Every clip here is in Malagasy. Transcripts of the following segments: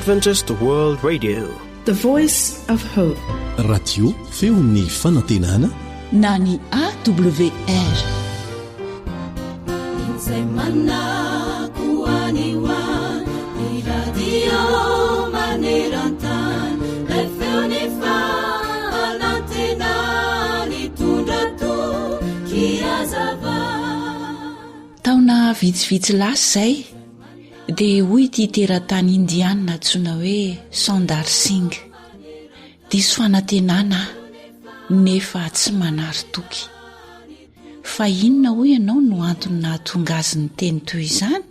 Adventist World Radio, the voice of hope. Radio feon'ny fanantenana na ny AWR. Taona vitsivitsy lasa zay dia hoy ity teratany indiana antsoina hoe Sundar Singh, diso fanantenana nefa tsy manary toky. Fa inona hoy ianao no antony nahatonga azy ny teny toy izany?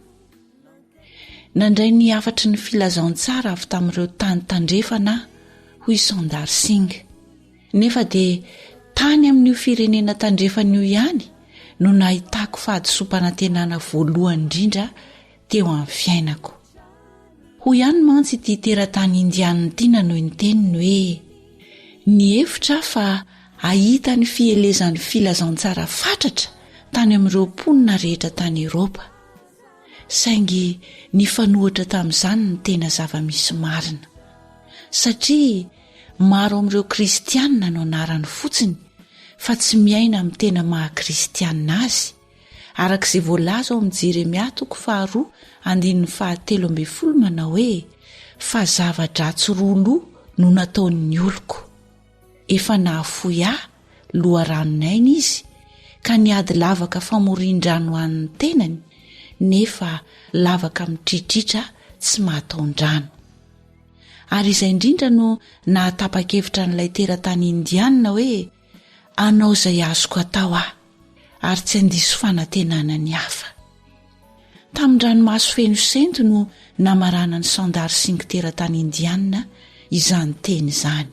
Nandray ny afatry ny filazaon-tsara avy tamin'ireo tany tandrefana hoy Sundar Singh, nefa dia tany amin'io firenena tandrefan'io ihany no nahitako fahadisom-panantenana voalohany indrindra teo amin'ny fiainako. Hoy ihany mantsy ity teratany indiana ity noho ny teniny hoe ny hevitra fa ahita ny fielezan'ny filazaon-tsara fatratra tany amin'ireo mponina rehetra tany Eropa, saingy ny fanohitra tamin'izany ny tena zava-misy marina, satria maro amin'ireo kristianina no anarany fotsiny fa tsy miaina amin'ny tena maha-kristianina azy, arak'izay voalaza ao amin'ny Jeremia 2:7 manao hoe fa zavatra-dratsy roaloha no nataon'ny oloko, efa nahafoy ahy loharanon'aina izy ka niady lavaka famorian-drano an'ny tenany, nefa lavaka mitritritra tsy mahataon-drano. Ary izay indrindra no nahatapa-kevitra n'ilay teratany indiana hoe anao izay azoko atao aho ary tsy handiso fanantenana ny hafa. Tamin-dranomaso feno sento no namarana ny Sundar Singh teratany indiana izany teny izany.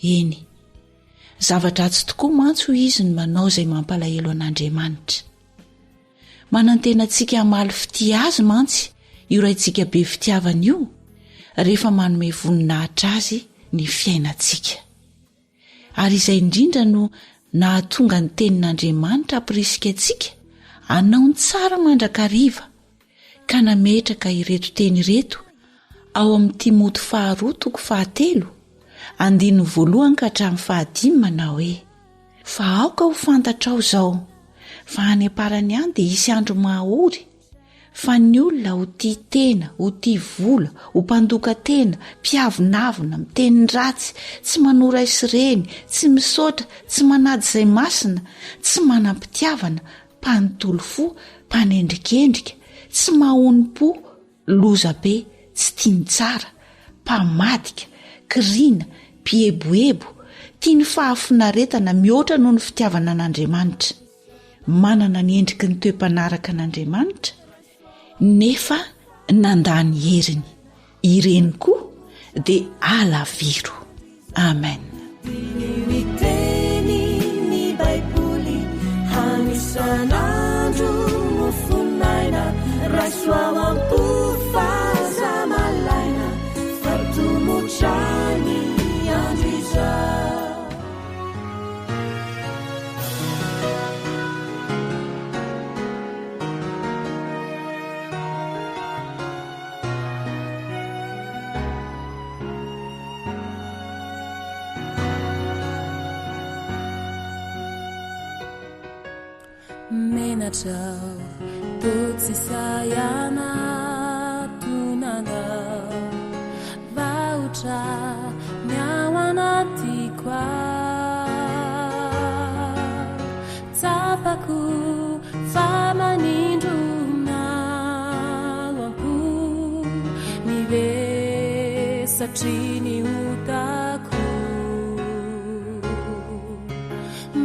Eny, zavatra tsy tokoa mantsy ho izy ny manao izay mampalahelo an'Andriamanitra. Manantena antsika hamaly fitia azy mantsy io raintsika be fitiavana io rehefa manome voninahitra azy ny fiainantsika. Ary izay indrindra no nahatonga ny tenin'Andriamanitra hampirisika antsika hanao ny tsara mandrakariva ka nametraka ireto teny ireto ao amin'ny Timoty 2:1-5 manao hoe fa aoka ho fantatrao zao fa any am-parany any dia hisy andro mahaory fa ny olona ho tia tena, ho tia vola, ho mpandoka tena, mpiavonavina, miteny ratsy, tsy manora isireny, tsy misaotra, tsy manady izay masina, tsy manam-pitiavana, mpanontolo fo, mpanendrikendrika, tsy mahony-po, loza be, tsy tiany tsara, mpamadika, kiriana, mpieboebo, tia ny fahafinaretana mihoatra noho ny fitiavana an'Andriamanitra. Manana ny endriky ny toe-panaraka an'Andriamanitra nefa nandany heriny, ireny koa dia alaviro. Amen. Miteny ny Baiboly hanisan'andro mofonaina raisoao ampofazamalaina fatomotrany andro izao. Menatrao totsy sayana tunanga vautra miao anatiko tsapako fa manindro naoako nivesatry ny otako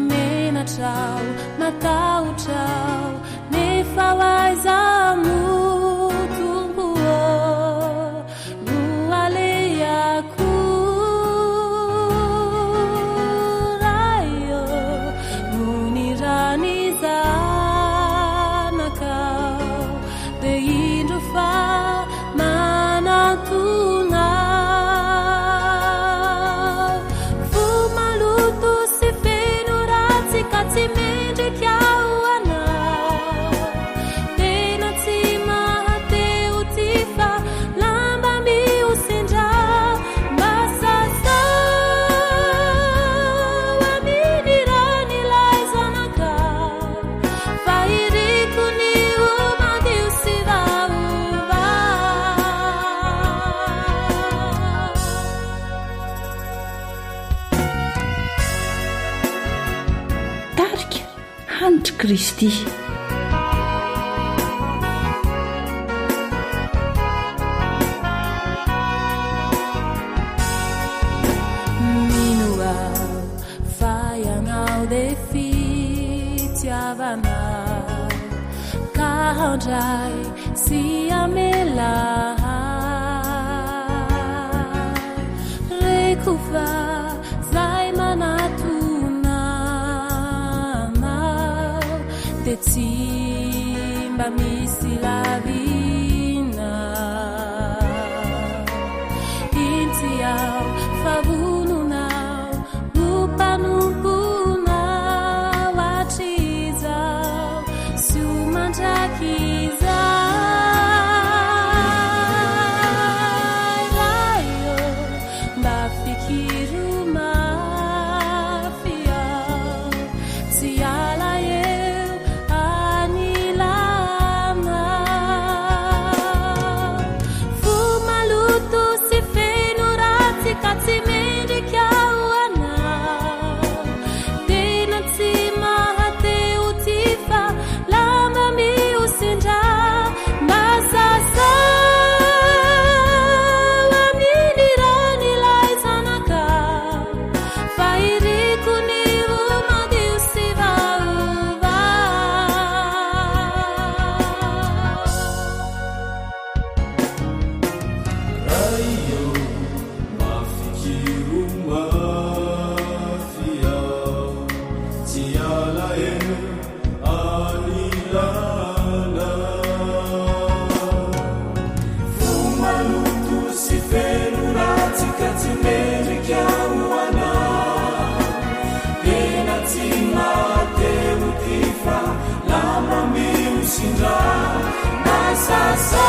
menatrao matahotrao nefa hoaiza motompo no alehako raio no ny rany zanakao dia indro fa manantonao fo maloto sy feno ratsy ka tsy mendriky ao anao tena hanitry Kristy. Kahandray sy amelay rekofa zay manatonanao de tsy mba misy lavina intsy ao favononao upanomponao atrizao sy umandrakizaay raio mba fikiru mafiao tsy ala eo anilana fu maluto sy feno ratsy ka tsy mendrikao anao tena tsy mahateo ty fa lama miosindra masasa aminy ranilay zanakao fa iriko ny omadio sy vaova raio mafikiro mafiao tsy ala eo anilana fomaloto sy feno ratsy ka tsy mendrikao anao tena tsy mateo ty fa lama miosindra masasa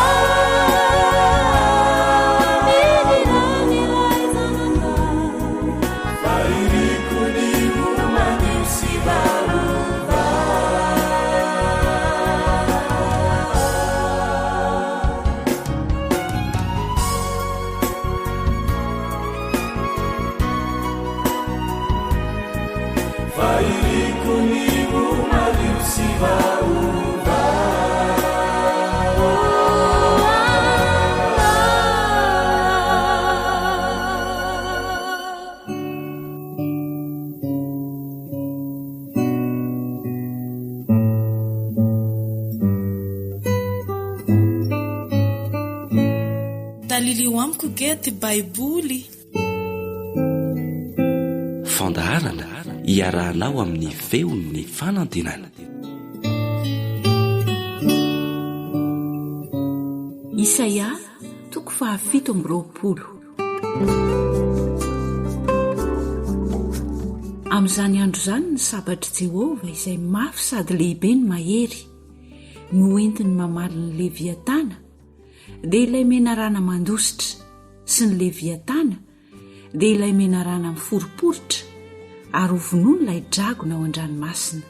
aminy ranilay zanakao fa iriko ny omadio sy vaova fa iriko ny omadio sy vaova dalilio amiko ge ty baiboly fandaharana iarahanao amin'ny feon'ny fanantenana. Isaia toko 7:20. Amin'izany andro izany ny sabatry Jehova izay mafy sady lehibe ny mahery no entiny mamaly ny leviatana dia ilay menarana mandositra sy ny leviatana dia ilay menarana miforiporitra ary hovonoiny ilay dragona ao an-dranomasina.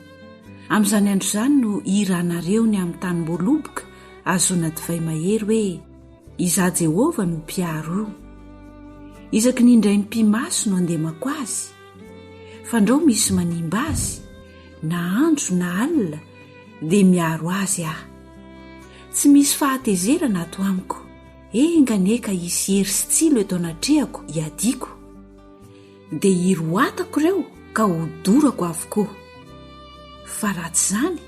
Amin'izany andro izany no iranareo ny amin'ny tany mboloboka azona divay mahery hoe iza Jehova no mpiaro io. Isaky nindray ny mpimaso no andemako azy, fandrao misy manimba azy na andro na alina dia miaro azy aho. Tsy misy fahatezerana ato amiko, enganeka hisy hery sy tsilo eto anatrehako hiadiako. Dia hiroatako ireo ka hodorako avokoa. Fa raha tsy izany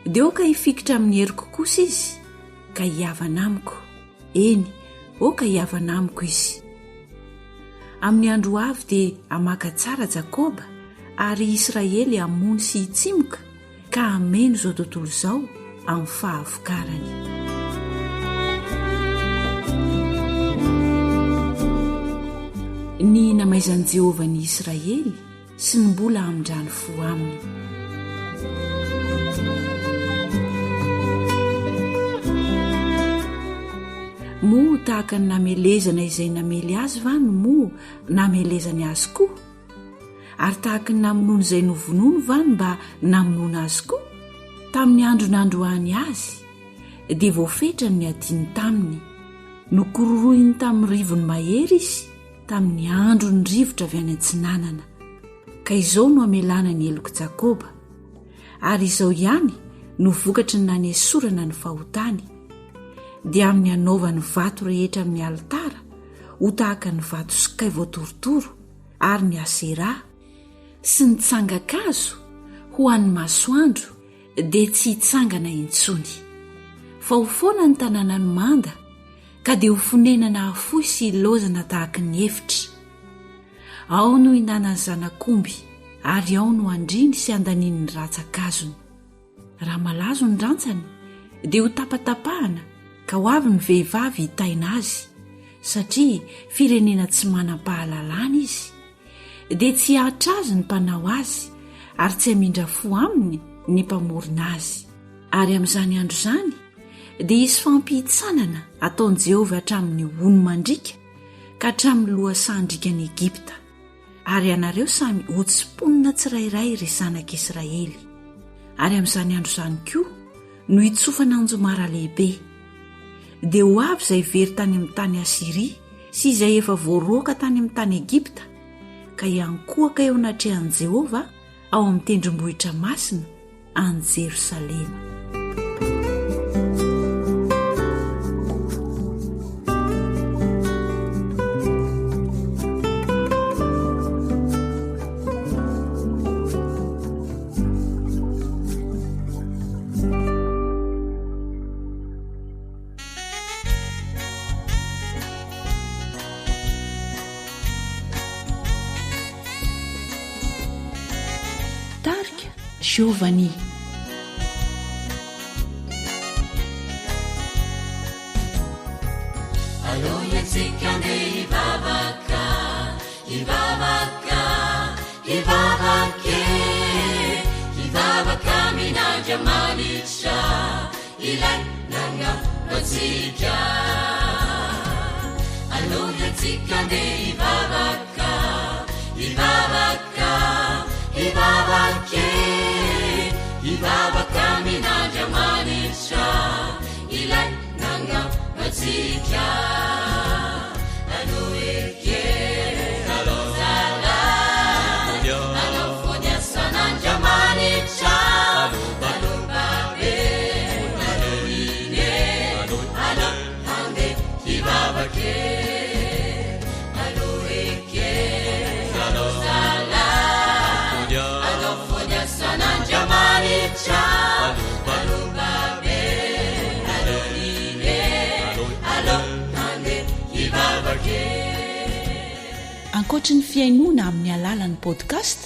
dia oka hifikitra amin'ny heriko kosa izy ka hiavana amiko. Eny, oka hiavana amiko izy. Amin'ny andro avy dia hamaka tsara Jakoba ary Israely hamony sy hitsimoka ka hameno izao tontolo izao amin'ny fahavokarany. Ny namaizan'i Jehova ny Israely sy ny mbola hamindrany fo aminy. Moa tahaka ny namelezana izay namely azy va no moa namelezany azy koa, ary tahaka ny namonono izay novonono va no mba namonono azy koa. Tamin'ny andro nandroany azy dia voafetrany ny adiny taminy, nokororoiny tamin'ny rivony mahery izy tamin'ny andro ny rivotra avy any an-tsinanana. Ka izao no amelana ny eloko Jakoba ary izao ihany no vokatry ny nanesorana ny fahotany dia amin'ny anaovany vato rehetra amin'ny alitara ho tahaka ny vato sokay voatorotoro ary ny asera sy ny tsangakazo ho an'ny masoandro dia tsy hitsangana intsony fa ho foana ny tanàna ny manda ka dia ho fonenana afoy sy ilozana tahaka ny hevitra ao no hinanany zanak'omby ary ao no andriny sy andaniany ny ratsakazony raha malazo ny rantsany dia ho tapatapahana ka ho avy ny vehivavy hitaina azy satria firenena tsy manam-pahalalana izy dia tsy ahatra azy ny mpanao azy ary tsy hamindra fo aminy ny mpamorona azy ary amin'izany andro izany dia hisy fampihitsanana ataon'i Jehovah hatramin'ny ono mandrika ka hatramin'ny lohasandrikan'i Egipta ary ianareo samy ho tsiponina tsirairay ry zanak'Israely ary amin'izany andro izany koa no hitsofana anjomara lehibe dia ho avy izay very tany amin'ny tany Asiria sy izay efa voaroaka tany amin'ny tany Egipta ka iankohaka eo anatrehan'i Jehovah ao amin'ny tendrombohitra masina any Jerosalema. Tarika Giovanni. Alohatsika ndeha hivavaka, hivavaka, hivavake, hivavaka minandra manitra ilay nangarotsika. Alohatsika ndeha hivavaka, hivavaka, hivavake, hivavaka minandra manitra ilay nangarotsika. Aloeke, alozala, alofonya sanandra manitra, alobabe, aloine, alohande hivavake. Aloeke, alozala, alofonya sanandra manitra, alobabe, aloine, alohande hivavake. Ankoatra ny fiainoana amin'ny alalan'ny podcast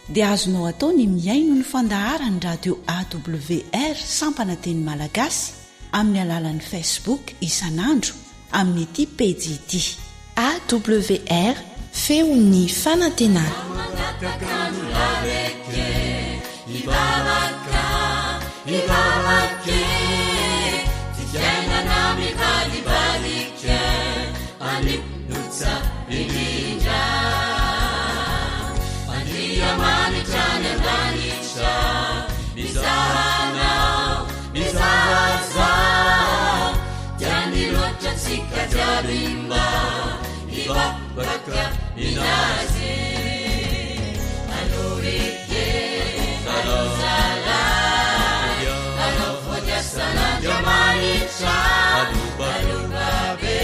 dia azonao atao ny miaino ny fandaharany radio AWR sampana teny malagasy amin'ny alalan'ny Facebook isanandro amin'ny ity page ity AWR feon'ny fanantenana. Hivavaka, hivavake, tifiainana mivalivalika, anipnutsa indrindra. Andriamanitra ny andanitra, mizahanao, mizahaza, dia niloatra tsika jiaby-mba, hivavaka inazy. Aloeke, alozala, alofonya sanandra manitra, alobabe,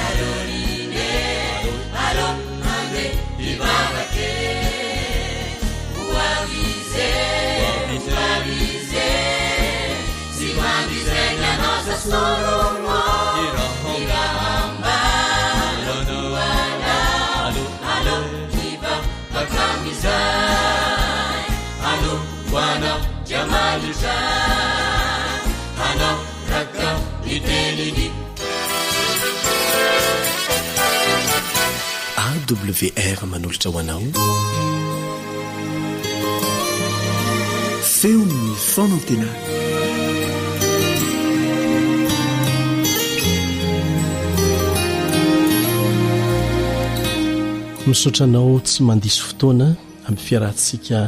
aloine, alohande hivavake. Uavize, uavize, si mangizenya nosa soromo, irahamba, alotuala, alo hivavaka mizay, alo wana jamalisa, alo raka itenini. AWR manolotra ho anao feon'ny fanantenana. Misaotranao tsy mandiso fotoana amin'ny fiarahantsika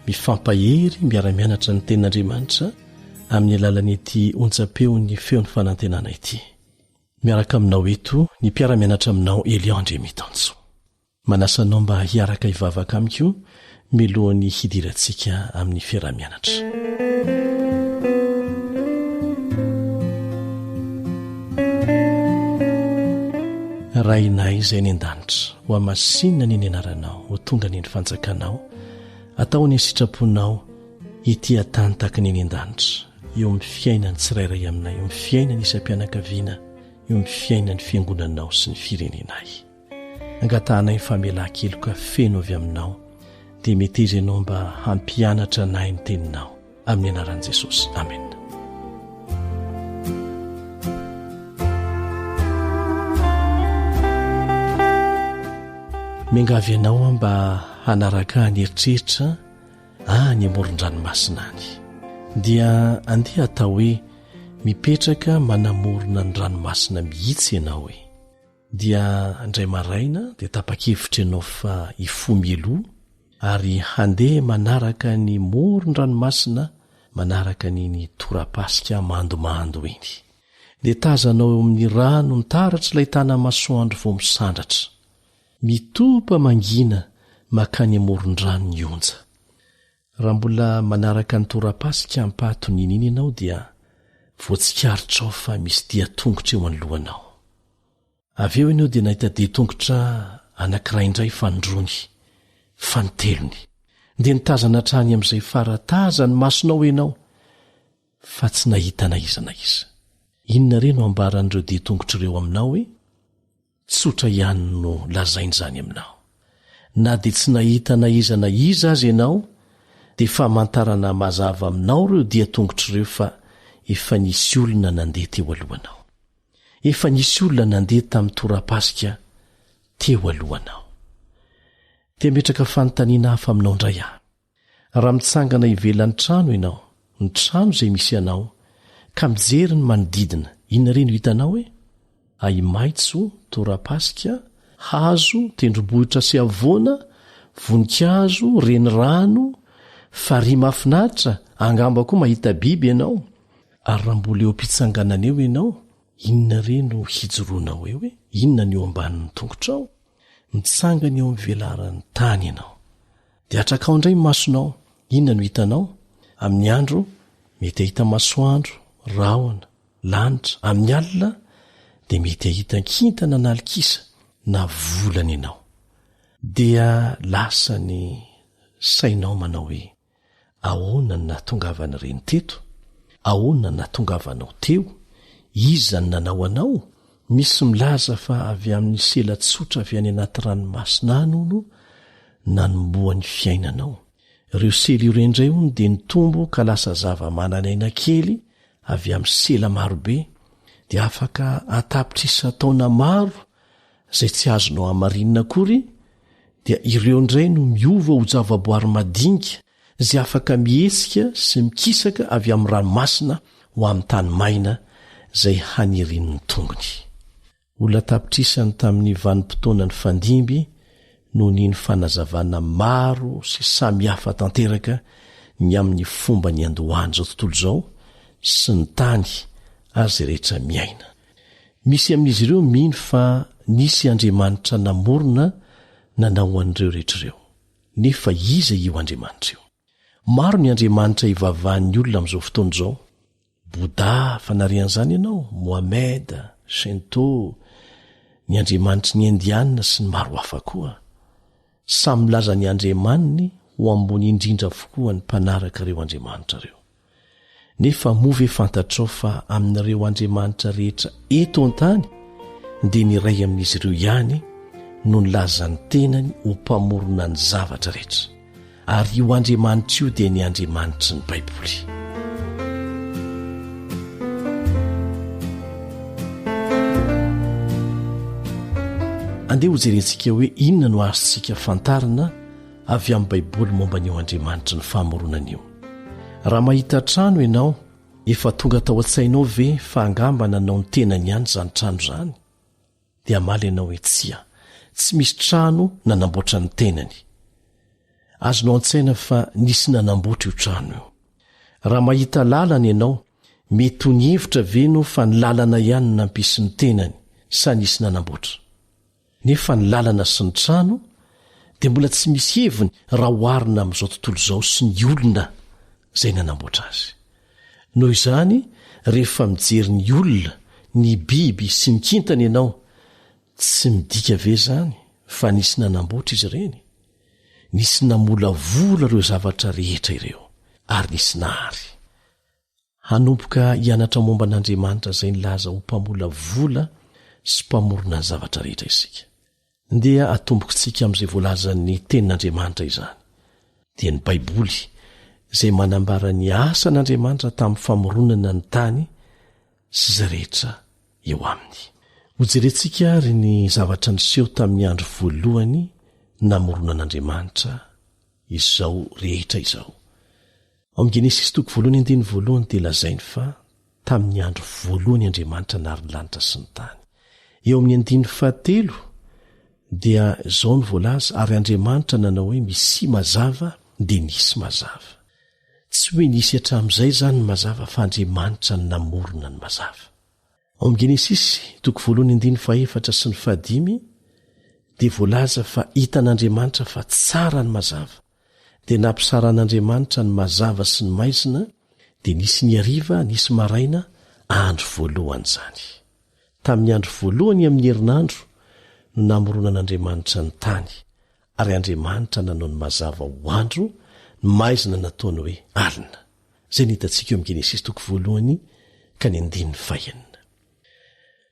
mifampahery miara-mianatra ny tenin'Andriamanitra amin'ny alalan'ity onjam-peon'ny feon'ny fanantenana ity. Miaraka aminao eto ny mpiara-mianatra aminao Eliandre Mitanso. manasanao mba hiaraka ivavaka amiko milohan'ny hidirantsika amin'ny fiarah-mianatra. Rainay izay ny an-danitra ho amasinina ny anaranao ho tonga ny fanjakanao atao ny sitraponao ity atany tahaka ny an-danitra eo amin'ny fiainany tsirairay aminay eo amin'ny fiainany isam-pianakaviana eo amin'ny fiainany fiangonanao sy ny firenenay. Angatahanay ny famelan-keloka feno avy aminao dia meteza ianao mba hampianatra anay ny teninao amin'ny anaran'i Jesosy. Amen. Miangavy ianao mba hanaraka ny eritreritra any amoron-dranomasina any dia andeha atao hoe mipetraka manamorona ny ranomasina mihitsy ianao hoe dia andray maraina dia tapa-kevitra ianao fa hifomeloa ary handeha manaraka ny moron-dranomasina manaraka ny torapasika mandomando eny dia tazanao eo amin'ny rano nitaratra ilay tana masoandro vao misandratra mitopa mangina makany amoron-drano ny onja. Raha mbola manaraka ny torapasika ampato nininy ianao dia voatsikaritra ao fa misy dia tongotra eo anoloanao. Avy eo ianao dia nahita dia tongotra anankiray indray fandrony fantelony dia nitazana trany amin'izay farataza ny masonao ianao fa tsy nahita na iza na iza. Inona re no ambaran'ireo dia tongotra ireo aminao hoe tsotra ihany no lazainy izany aminao. Na dia tsy nahita na iza azy ianao dia famantarana mazava aminao ireo dia tongotra ireo fa efa nisy olona nandeha teo alohanao. Efa nisy olona nandeha tamin'ny torapasika teo alohanao. Dia metraka fanontaniana hafa aminao indray aho. Raha mitsangana ivelan'ny trano ianao, ny trano izay misy anao, ka mijery ny manodidina, inona re no hitanao hoe ahi-maitso, torapasika, hazo, tendrombohitra sy avoana, voninkazo, renirano, farihy mahafinaritra, angamba koa mahita biby ianao. Ary raha mbola eo am-pitsanganana eo ianao, inona re no hijoroanao eo hoe inona ny eo ambanin'ny tongotrao? Mitsangana eo amin'ny velaran'ny tany ianao. Dia atrakao indray masonao, inona no hitanao? Amin'ny andro mety ahita masoandro, rahona, lanitra, amin'ny alina dia mety ahita kintana na alikisa na volana ianao. Dia lasa ny sainao manao hoe ahoana ny nahatongavana ireny teto? Ahoana ny nahatongavanao teo? Iza ny nanao anao? Misy milaza fa avy amin'ny sela tsotra avy any anaty ranomasina any no nanomboan'ny fiainanao. Ireo sela ireo indray hono dia nitombo ka lasa zava-mananaina kely avy amin'ny sela marobe dia afaka atapitrisy taona maro izay tsy azonao hamarinina akory dia ireo indray no miova ho zava-boary madinika izay afaka mihetsika sy mikisaka avy amin'ny ranomasina ho amin'ny tany maina izay hanirin'ny tongony. Olona tapitrisany tamin'ny vanim-potoana ny fandimby no ny fanazavana maro sy samy hafa tanteraka ny amin'ny fomba ny andohany zao tontolo izao sy ny tany ary izay rehetra miaina. Misy amin'izy ireo mino fa nisy Andriamanitra namorona nanao an'ireo rehetra ireo. Nefa iza io Andriamanitra io? Maro ny Andriamanitra ivavahan'ny olona amin'izao fotoana izao. Bouddha fanarian'izany ianao, Mohamed, Shinto, ny Andriamanitra ny Indiana sy ny maro hafa koa. Samy milaza ny Andriamaniny ho ambony indrindra avokoa ny mpanaraka ireo Andriamanitra ireo. Nefa move fantatrao fa amin'ireo Andriamanitra rehetra eto an-tany dia ny iray amin'izy ireo ihany no nilazany tenany ho mpamorona ny zavatra rehetra. Ary io Andriamanitra io dia ny Andriamanitry ny Baiboly. Andeha ho jerentsika hoe inona no azontsika fantarina avy amin'ny Baiboly momba an'io Andriamanitra ny famoronana io. Raha mahita trano ianao, efa tonga tao an-tsainao ve fa angamba nanao ny tenany ihany izany trano izany? Dia amaly ianao hoe tsia, tsy misy trano nanamboatra ny tenany. Azonao an-tsaina fa nisy nanamboatra io trano io. Raha mahita lalana ianao, mety ho ny hevitra ve no fa ny lalana ihany nampisy ny tenany sa nisy nanamboatra? Nefa ny lalana sy ny trano dia mbola tsy misy heviny raha hoarina amin'izao tontolo izao sy ny olona izay nanamboatra azy. Noho izany, rehefa mijery ny olona, ny biby sy ny kintana ianao, tsy midika ve zany fa nisy nanamboatra izy ireny? Nisy namola vola ireo zavatra rehetra ireo, ary nisy nahary. Hanompoka hianatra momba an'Andriamanitra izay nilaza ho mpamola vola sy mpamorona ny zavatra rehetra isika. Dia atombokontsika amin'izay voalazan'ny tenin'Andriamanitra izany. Dia ny Baiboly izay manambara ny asan'Andriamanitra tamin'ny famoronana ny tany sy izay rehetra eo aminy. Hojerentsika ary ny zavatra niseho tamin'ny andro voalohany namoronan'Andriamanitra izao rehetra izao. Ao amin'ny Genesis 1:1 dia lazainy fa tamin'ny andro voalohany Andriamanitra nary ny lanitra sy ny tany. Eo amin'ny 9 dia izao ny voalaza, ary Andriamanitra nanao hoe misy mazava dia nisy mazava. Tsy hoe nisy hatramin'izay zany ny mazava, fa Andriamanitra ny namorona ny mazava. Ao amin'ny Genesis 1:4 sy ny 5 dia voalaza fa hitan'Andriamanitra fa tsara ny mazava, dia nampisaran'Andriamanitra ny mazava sy ny maizina, dia nisy ny hariva, nisy maraina, andro voalohany zany. Tamin'ny andro voalohany amin'ny herinandro no namoronan'Andriamanitra ny tany, ary Andriamanitra nanao ny mazava ho andro, ny maizina nataony hoe alina. Izay ny hitantsika eo amin'ny Genesis 1:1-5.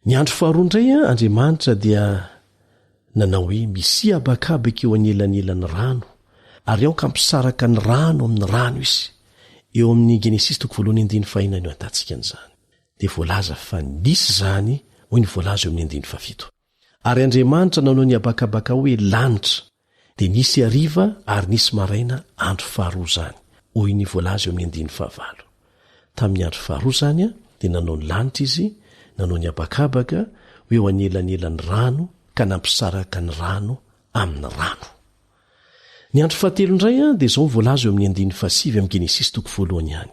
Ny andro faharoa indray, Andriamanitra dia nanao hoe misy habakabaka eo anyelanyelan'ny rano, ary aoka ampisaraka ny rano amin'ny rano izy. Eo amin'ny Genesis 1:1-5 no atantsika an'izany. Dia voalaza fa nisy zany, hoy ny voalaza eo amin'ny 7. Ary Andriamanitra nanao ny habakabaka hoe lanitra, dia nisy hariva ary nisy maraina andro faharoa zany, hoy ny voalaza eo amin'ny 9. Tamin'ny andro faharoa zany dia nanao ny lanitra izy, nanao ny habakabaka hoe eo anyelanyelan'ny rano, ka nampisaraka ny rano amin'ny rano. Ny andro fahatelo indray dia izao ny voalaza eo amin'ny 9 amin'ny Genesis 1 ihany.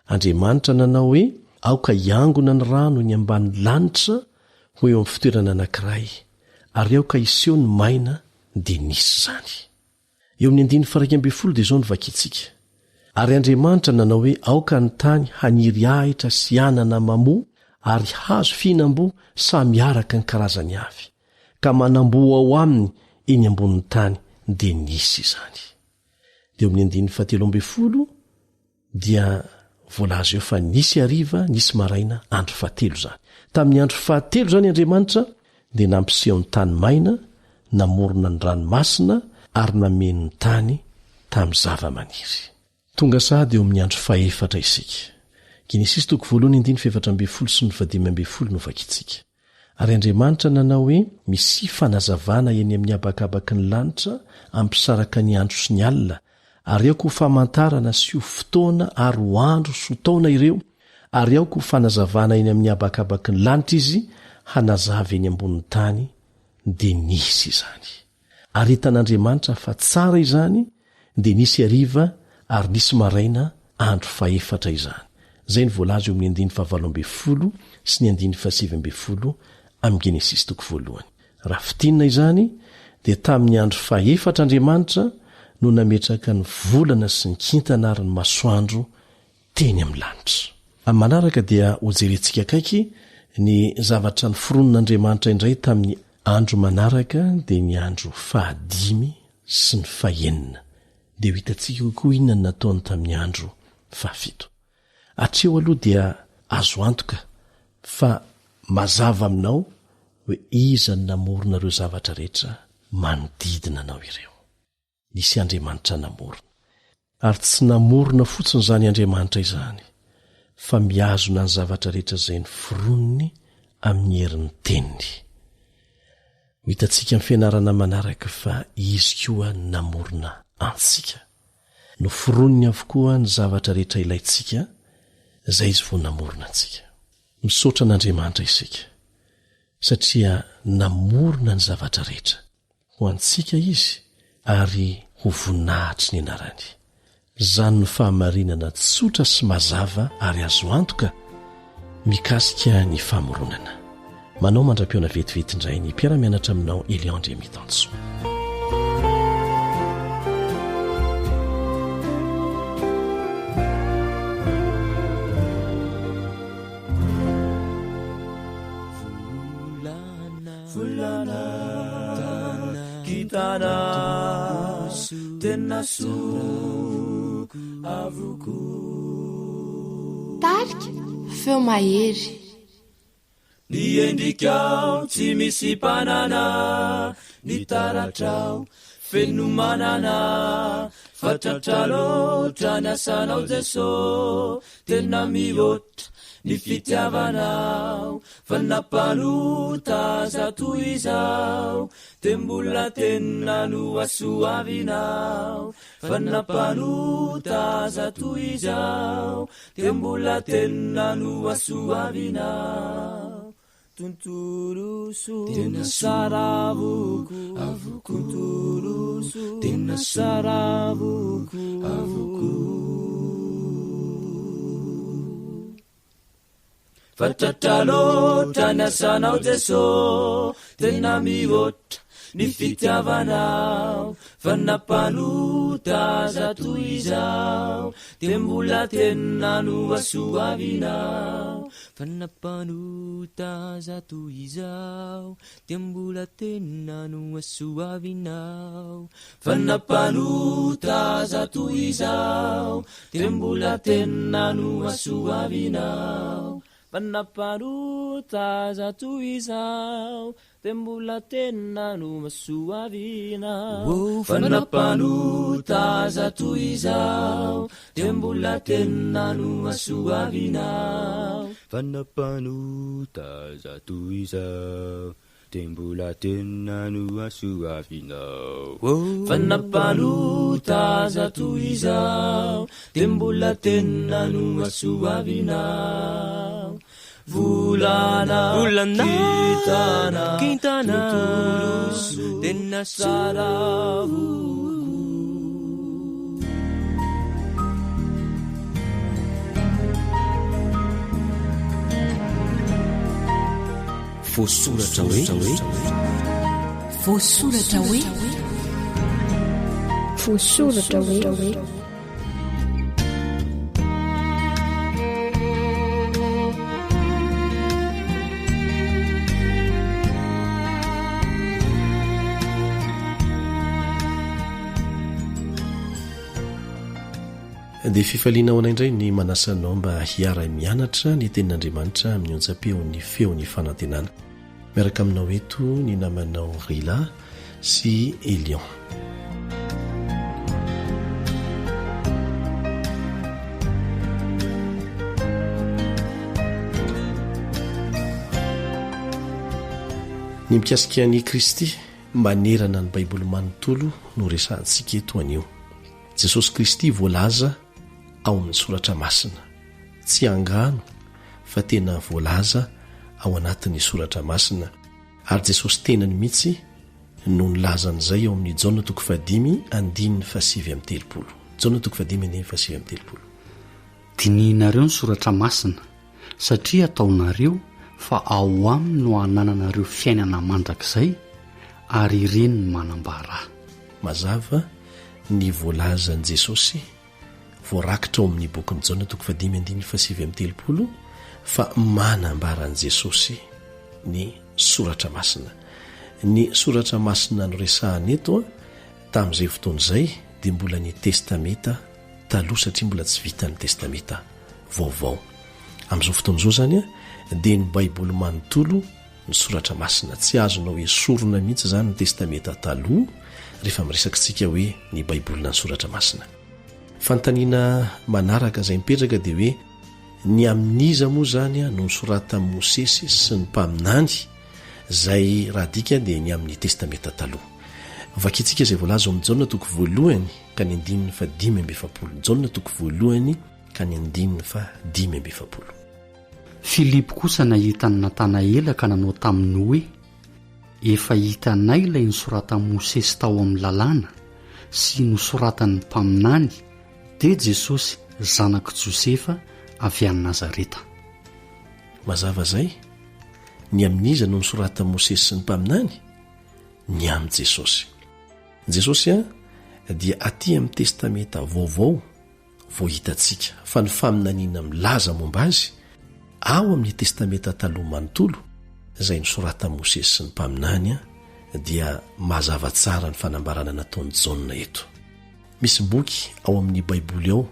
Andriamanitra nanao hoe aoka hiangona ny rano ny ambanin'ny lanitra ho eo amin'ny fitoerana anankiray, ary aoka iseho ny maina, dia nisy zany. Eo amin'ny 9 dia izao ny vakiantsika. Ary Andriamanitra nanao hoe aoka ny tany haniry ahitra sy anana mamoa, ary hazo fihinam-bo samy araka ny karazany avy, ka manamboa ao aminy eny ambonin'ny tany, dia nisy izany. Dia eo amin'ny 7 dia voalaza eo fa nisy hariva, nisy maraina, andro fahatelo zany. Tamin'ny andro fahatelo zany Andriamanitra dia nampiseho ny tany maina, namorona ny ranomasina, ary nameny ny tany tamin'ny zava-maniry. Tonga sahady eo amin'ny andro fahaefatra isika. Genesis 1:7 sy ny 15 no vakiantsika. Ary Andriamanitra nanao hoe misy fanazavana eny amin'ny habakabaka ny lanitra ampisaraka ny andro sy ny alina, ary aoko ho famantarana sy ho fotoana ary ho andro sy ho taona ireo, ary aoko ho fanazavana eny amin'ny habakabaka ny lanitra izy, hanazava eny ambonin'ny tany, dia nisy izany. Ary hitan'Andriamanitra fa tsara izany, dia nisy hariva ary nisy maraina andro fahaefatra izany. Izay ny voalaza eo amin'ny 17 sy ny 17 amin'ny Genesis 1. Raha fitinina izany, dia tamin'ny andro fahaefatra Andriamanitra no nametraka ny volana sy ny kintana ary ny masoandro teny amin'ny lanitra. Amin'ny manaraka dia hojerentsika akaiky ny zavatra ny foronon'Andriamanitra indray tamin'ny andro manaraka, dia ny andro 5 sy ny 6. Dia ho hitantsika koa inona nataony tamin'ny andro 7. Hatreo aloha dia azo antoka fa mazava aminao hoe iza ny namorona ireo zavatra rehetra manodidina anao ireo. Nisy Andriamanitra namorona, ary tsy namorona fotsiny izany Andriamanitra izany, fa miazona ny zavatra rehetra izay ny foronony amin'ny herin'ny teniny. Hitantsika amin'ny fianarana manaraka fa izy koa namorona antsika. No foronony avokoa ny zavatra rehetra ilaintsika, izay izy vao namorona antsika. Misaotra an'Andriamanitra isika, satria namorona ny zavatra rehetra ho antsika izy, ary ho voninahitry ny anarany. Zany ny fahamarinana tsotra sy mazava ary azo antoka mikasika ny famoronana. Manao mandra-piona vetivety indray ny mpiara-mianatra aminao Eliandre Mitanso. tanàna kitana tena soa avoko. Tarika feo mahery ny endrikao tsy misy mpanana ny taratrao fenomanana fatratra loatra ny asanao Jesosy tena mihoatra ny fitiavanao fa nampanota zato izao de mbola tena no asoavinao fa nampanota zato izao de mbola tena no asoavinao. Tontoloso tena saravoko avoko tontoloso tena saravoko avoko. Fatratra loatra ny asanao Jesosy tena mihoatra ny fitiavanao fa nampanota zato izao de mbola tena no asoavinao fa nampanota zato izao de mbola tena no asoavinao fa nampanota zato izao de mbola tena no asoavinao fa nampanota zato izao de mbola tena no asoavinao fa nampanota zato izao de mbola tena no asoavinao fa nampanota zato izao de mbola tena no asoavinao fa nampanota zato izao de mbola tena no asoavinao. Volana kitana tontoloso tena saravoko. Voasoratra hoe dia fifaliana ho anaindray ny manasanao mba hiara-mianatra ny tenin'Andriamanitra amin'ny onjam-peon'ny feon'ny fanantenana. Miaraka aminao eto ny namanao Rila sy Elion. Ny mikasika ny Kristy manerana ny Baiboly manontolo no resantsika eto anio. Jesosy Kristy voalaza ao amin'ny soratra masina, tsy angano fa tena voalaza ao anatin'ny soratra masina, ary Jesosy tenany mihitsy no nilazan'izay ao amin'ny Jaona 5:7-13. Jaona 5:7-13. Dinihinareo ny soratra masina satria ataonareo fa ao aminy no hanananareo fiainana mandrakizay ary ireny ny manambara. Mazava ny voalazan'i Jesosy voarakitra ao amin'ny bokin'ny Jaona 5:7-13 fa manambaran'i Jesosy ny soratra masina. Ny soratra masina no resahana eto tamin'izay fotoana izay dia mbola ny testameta taloha satria mbola tsy vita ny testameta vaovao. Amin'izao fotoana izao zany dia ny Baiboly manontolo ny soratra masina, tsy azonao hoe sorona mihitsy zany ny testameta taloha rehefa miresakitsika hoe ny Baibolina ny soratra masina. Fantaniana manaraka izay mipetraka dia hoe ny amin'iza moa zany no nisoratan Mosesy sy ny mpaminany, izay raha dika dia ny amin'ny testameta taloha. Vakitsika izay voalaza ao amin'ny Jaona 1:5-7. Jaona 1:5-7. Filipo kosa nahitany Natanaela ka nanao taminy hoe, efa hitanay ilay nisoratan Mosesy tao amin'ny lalàna sy nosoratany mpaminany, dia Jesosy zanak'i Josefa avy any Nazareta. Mazava zay, ny amin'iza no nisoratan Mosesy sy ny mpaminany? Ny amin'ny Jesosy. Jesosy dia aty amin'ny testameta vaovao vao hitantsika, fa ny faminaniana milaza momba azy ao amin'ny testameta taloha manontolo izay nisoratan Mosesy sy ny mpaminany dia mazava tsara ny fanambarana nataony jaona eto. Misy boky ao amin'ny baiboly ao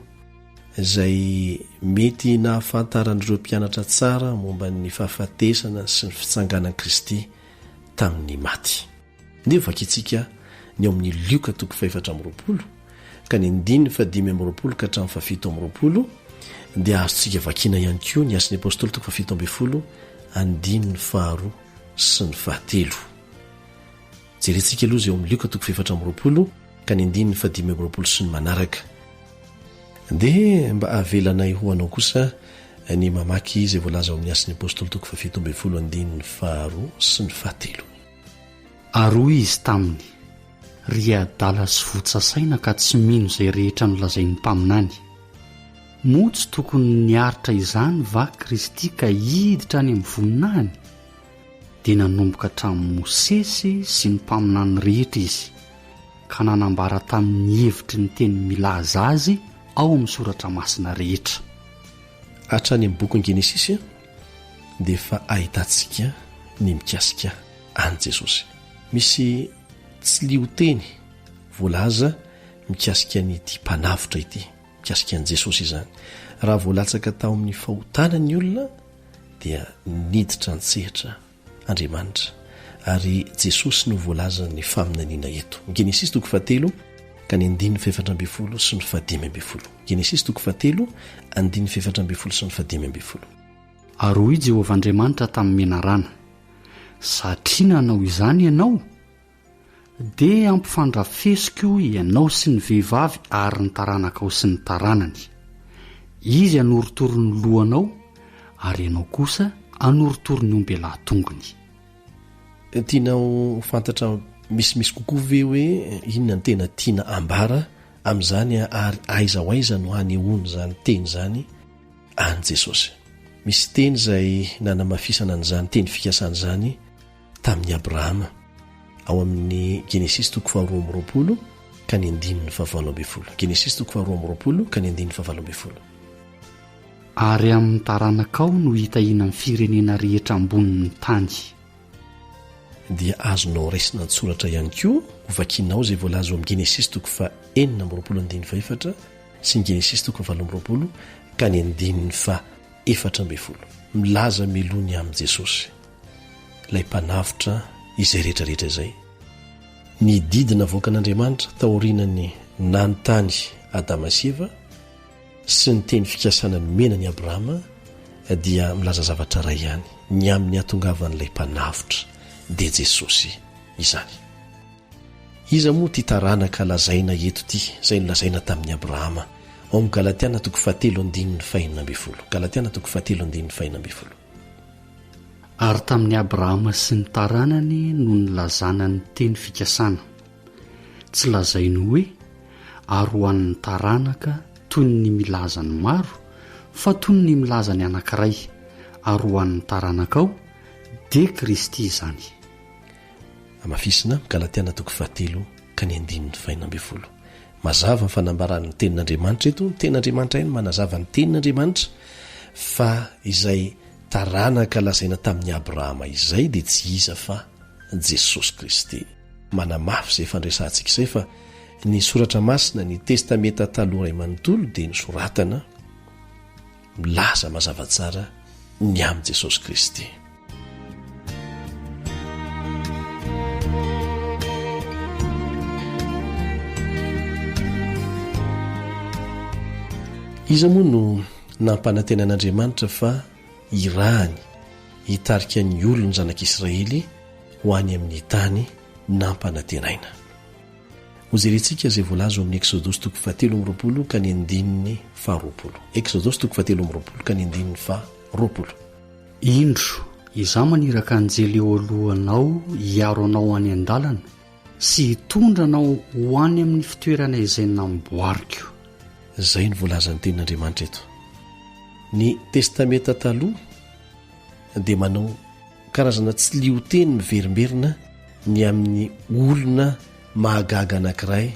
izay mety nahafantaran'ireo mpianatra tsara momba ny fahafatesana sy ny fitsanganan'i Kristy tamin'ny maty. Ndio vakitsika ny ao amin'ny Luka 4:20 ka ny 5:20 ka hatramin'ny 7:20 dia azontsika vakina ihany koa ny asin'ny apôstôly 7:20 andiny ny 2 sy ny 3. Jerentsika aloha zay ao amin'ny Luka 4:20 ka ny 5:20 sy ny manaraka. Dia mba avelanay ho anao kosa ny mamaky izay voalaza ao amin'ny asin'ny apôstôly 7:20 andiny ny 2 sy ny 3. Aroa izy taminy, ry adala sy votsasaina ka tsy mino izay rehetra nolazain'ny mpaminany. Moa tsy tokony niaritra izany va Kristy ka hiditra any amin'ny voninahiny? Dia nanomboka hatramin'ny Mosesy sy ny mpaminany rehetra izy, ka nanambara tamin'ny hevitry ny teny milaza azy ao amin'ny soratra masina rehetra. Hatrany amin'ny boky Genesisy dia efa ahitantsika ny mikasika any Jesosy. Misy tsy lioteny voalaza mikasika n'ity mpanavitra ity, mikasika an'i Jesosy izany. Raha voalatsaka tao amin'ny fahotanany olona dia niditra ny sehatra Andriamanitra, ary Jesosy no voalaza ny faminaniana eto. Genesisy 3 ka ny 4:12 sy ny 15. Genesisy 3 4:12 sy ny 15. Aroa i Jehovah Andriamanitra tamin'ny menarana, satria nanao izany ianao dia ampifandrafesiko ianao sy ny vehivavy ary ny taranakao sy ny taranany. Izy anorotoro ny lohanao ary ianao kosa anorotoro ny ombelahy tongony. Tianao fantatra misimisy kokoa ve hoe inona ny tena tiana ambara amin'izany ary aiza ho aiza no hanehoany izany teny izany any Jesosy. Misy teny izay nanamafisana an'izany teny fikasana izany tamin'ny Abrahama ao amin'ny Genesisy 2:20 ka ny 5:20. Genesisy 2:20 ka ny 5:20. Ary amin'ny taranakao no hitahina amin'ny firenena rehetra ambonin'ny tany. Dia azonao raisina ny soratra ihany koa ho vakinao izay voalaza ao amin'ny Genesisy 4:4 sy ny Genesisy 4:20 ka ny 5:40. Milaza milony amin'i Jesosy, ilay mpanavitra izay rehetrarehetra izay. Ny didina voakan'Andriamanitra taorinany nanontany Adama sy Eva sy ny teny fikasana menany Abrahama dia milaza zavatra ray ihany, ny amin'ny atongavan'ilay mpanavitra dia Jesosy izany. Iza moa ty taranaka lazaina eto ty, izay nolazaina tamin'ny Abrahama ao amin'ny Galatiana 3:15. Galatiana 3:15. Ary tamin'ny Abrahama sy ny taranany no nilazana ny teny fikasana. Tsy lazainy hoe ary ho an'ny taranaka toy ny milazany maro, fa toy ny milazany anankiray, ary ho an'ny taranakao dia Kristy izany. Amafisina Galatiana 3 ka ny 15. Mazava ny fanambaran'ny tenin'Andriamanitra eto. Ny tenin'Andriamanitra iny manazava ny tenin'Andriamanitra fa izay taranaka lazaina tamin'ny Abrahama izay dia tsy iza fa Jesosy Kristy. Manamafy izay fandraisantsika izay fa ny soratra masina, ny testamenta taloha ray manontolo dia nisoratana milaza mazava tsara ny amin'ny Jesosy Kristy. Iza moa no nampanantenan'Andriamanitra fa irahany hitarika ny olony zanak'Israely ho any amin'ny tany nampanantenaina. Hojerentsika izay voalaza amin'ny Exodosy 3:20 ka ny 20. Exodosy 3:20 ka ny 20. Indro izaho maniraka anjely eo alohanao hiaro anao any an-dalana sy hitondra anao ho any amin'ny fitoerana izay namboariko. Izay ny voalazan'ny tenin'Andriamanitra eto. Ny testamenta taloha dia manao karazana tsy lioteny miverimberina ny amin'ny olona mahagaga anankiray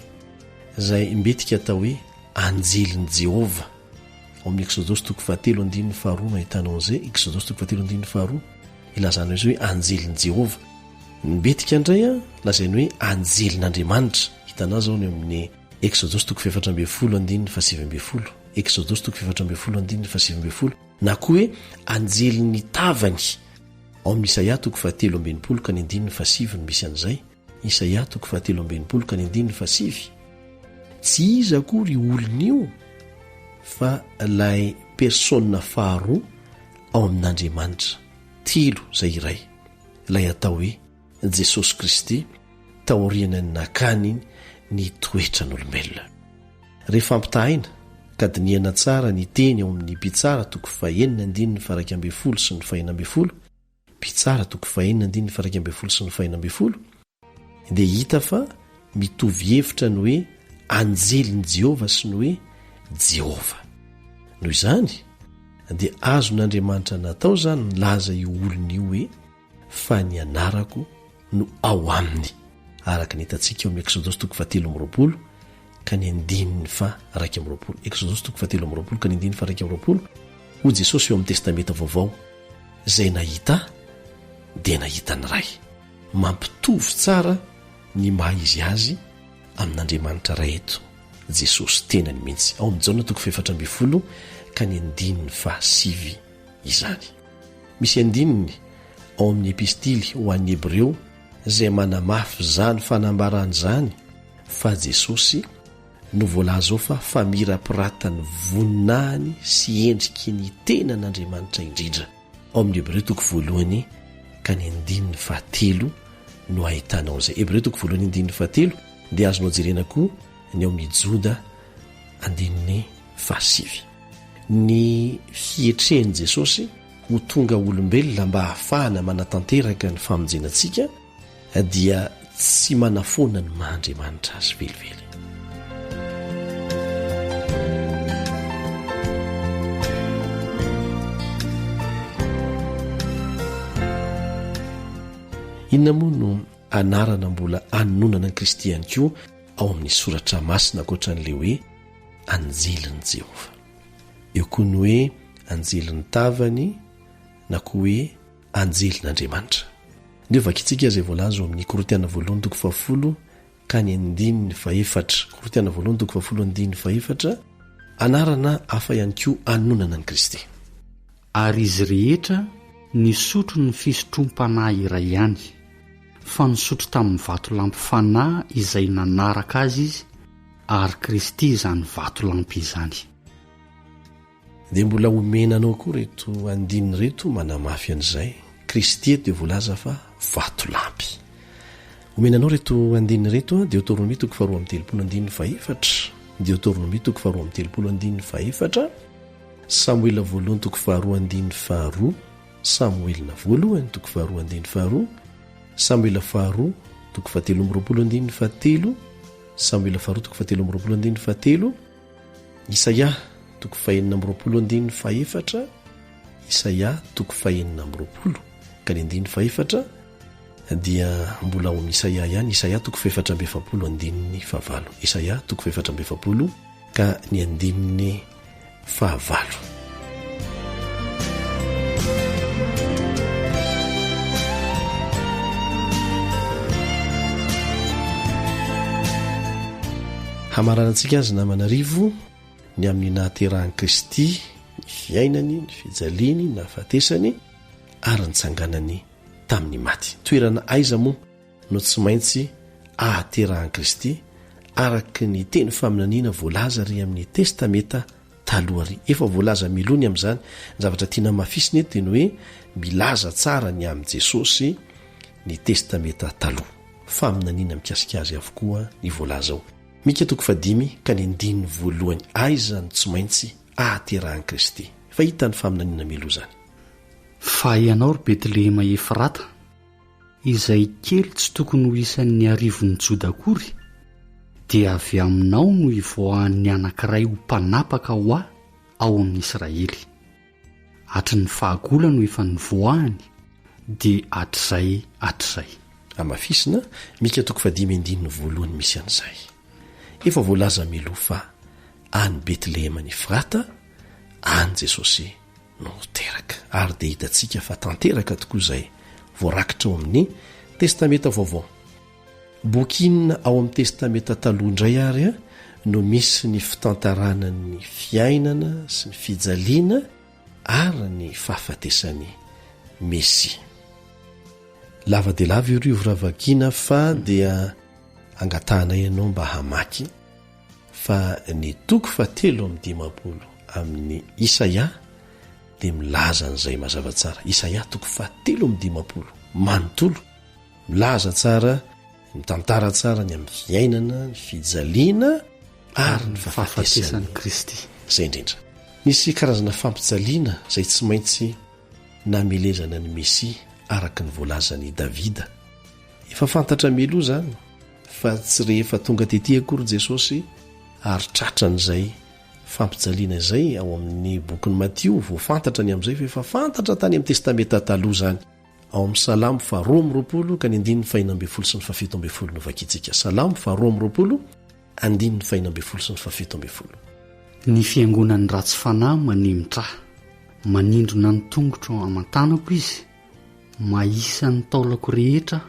izay mbetika atao hoe anjelin'i Jehova. Ao amin'ny Exodosy 3:20 mahitanao an'izay. Exodosy 3:20 ilazana izy hoe anjelin'i Jehova. Nibetika indray a lazainy hoe anjelin'Andriamanitra. Hitanao zao ny amin'ny Exodus 4:7-10 Exodus 4:7-10 na koa hoe anjelin'ny tavany ao amin'ny Isaia 7:7 misy an'izay. Isaia 7:7 tsy izy akory olona io fa lay persona faharoa ao amin'Andriamanitra telo zay iray, ilay atao hoe Jesosy Kristy taoriana ny nakany ny toetran'olombelona. Rehefa ampitahaina ka dinihana tsara ny teny ao amin'ny mpitsara 9:12 sy ny 14, mpitsara 9:12 sy ny 14, dia hita fa mitovy hevitra ny hoe anjelin'i Jehova sy ny hoe Jehova. Noho izany dia azon'Andriamanitra natao zany nilaza io olona io hoe fa ny anarako no ao aminy, araka ny hitantsika eo amin'ny Exodus 7:20 ka ny 2:20. Exodus 7:20 ka ny 2:20 ho Jesosy eo amin'ny testamenta vaovao zay nahita dia nahita ny ray, mampitovy tsara ny maha izy azy amin'Andriamanitra ray eto Jesosy tenany mihitsy. Ao amin'ny Jaona 4:20 ka ny 7 izany. Misy andininy ao amin'ny epistily ho an'ny Hebreo zay manamafy zany fanambarany zany fa Jesosy no voalaza ao fa famirapiratany voninahiny sy endriky ny tenan'Andriamanitra indrindra. Ao amin'ny Hebreo 1 ka ny 7 no ahitanao zay. Hebreo 1 dia azonao jerena koa ny ao amin'ny Joda 7. Ny fietrehan'i Jesosy ho tonga olombelona mba hahafahana manatanteraka ny famonjenantsika dia tsy manafona ny mahandriamanitra azy velively. Inona moa no anarana mbola anonana ny Kristy ihany koa ao amin'ny soratra masina ankoatra n'ilay hoe anjelin'i Jehova. Eo koa ny hoe anjelin'ny tavany na koa hoe anjelin'Andriamanitra. Ndio vakitsika izay voalaza amin'ny Korintiana 1:10 ka ny 4. Korintiana 1:10 anarana hafa ihany koa anonana ny Kristy. Ary izy rehetra nisotro ny fisotrom-panahy iray ihany, fa nisotro tamin'ny vatolampy fanahy izay nanaraka azy izy, ary Kristy izany vatolampy izany. Dia mbola omenanao koa reto andininy reto manamafy an'izay. Kristy eto dia voalaza fa vatolampy. Omenanao reto andininy reto Deutéronomie 4:13, Deutéronomie 4:13, Samuel 2:2, Samuel 2:2, Samuel 2:13, Samuel 2:13, Isaia 4:4, Isaia 4:4 ka ny 4 dia mbola ao amin'ny Isaia ihany. Isaia 4:4, Isaia 4:4 ka ny 5. Hamaranantsika azy namanarivo ny amin'ny nahaterahan'i Kristy, ny fiainany, ny fijaliany, ny nahafatesany ary nitsanganany tamin'ny maty. Toerana aiza moa no tsy maintsy ahaterahan'i Kristy araka ny teny faminaniana voalaza ry amin'ny testamenta talohary. Efa voalaza milony amin'izany. Ny zavatra tiana mafisina eto dia ny hoe milaza tsara ny amin'i Jesosy ny testamenta taloha. Faminaniana mikasika azy avokoa ny voalaza ao. Mika 5 ka ny 1 aiza ny tsy maintsy ahaterahan'i Kristy. Fa hita ny faminaniana milo zany. Fa ianao ry Betlehema Efrata, izay kely tsy tokony ho isan'ny arivon'ny Joda akory, dia avy aminao no ivoahan'ny anankiray ho mpanapaka ho aho ao amin'ny Israely. Hatry ny fahagola no efa nivoahany, dia hatr'izay. Amafisina Mika 5:1 misy an'izay. Efa voalaza milo fa any Betlehema ny Efrata, any Jesosy no teraka. Ary dia hitantsika fa tanteraka tokoa izay voarakitra ao amin'ny testameta vaovao bokinina ao amin'ny testameta taloha indray ary a no misy ny fitantarana ny fiainana sy ny fijaliana ary ny fahafatesany mesia lava dia lava io ravakina fa dia angatahana ianao mba hamaky fa ny toko fatelo amin'ny 50 amin'ny Isaia dia milaza an'izay mazava tsara. Isaia toko fatelo amin'ny 50 manontolo milaza tsara, mitantara tsara ny amin'ny fiainana, ny fijaliana ary ny fahafatesany Kristy. Zay indrindra nisy karazana fampijaliana izay tsy maintsy namelezana ny Mesia araka ny voalazany Davida. Efa fantatra miloa zany fa tsy rehefa tonga tetỳ akory Jesosy ary tratran'izay fampijaliana izay ao amin'ny bokin'ny Matio voafantatra ny amin'izay fa efa fantatra tany amin'ny testameta taloha zany ao amin'ny Salamo 2:20 ka ny 5:12 sy ny 7:12 novakitsika. Salamo 2:20 5:12 sy ny 7:12. Ny fiangonan'ny ratsy fanahy manimitra manindrona ny tongotro aman-tanako izy mahisa ny taolako rehetra.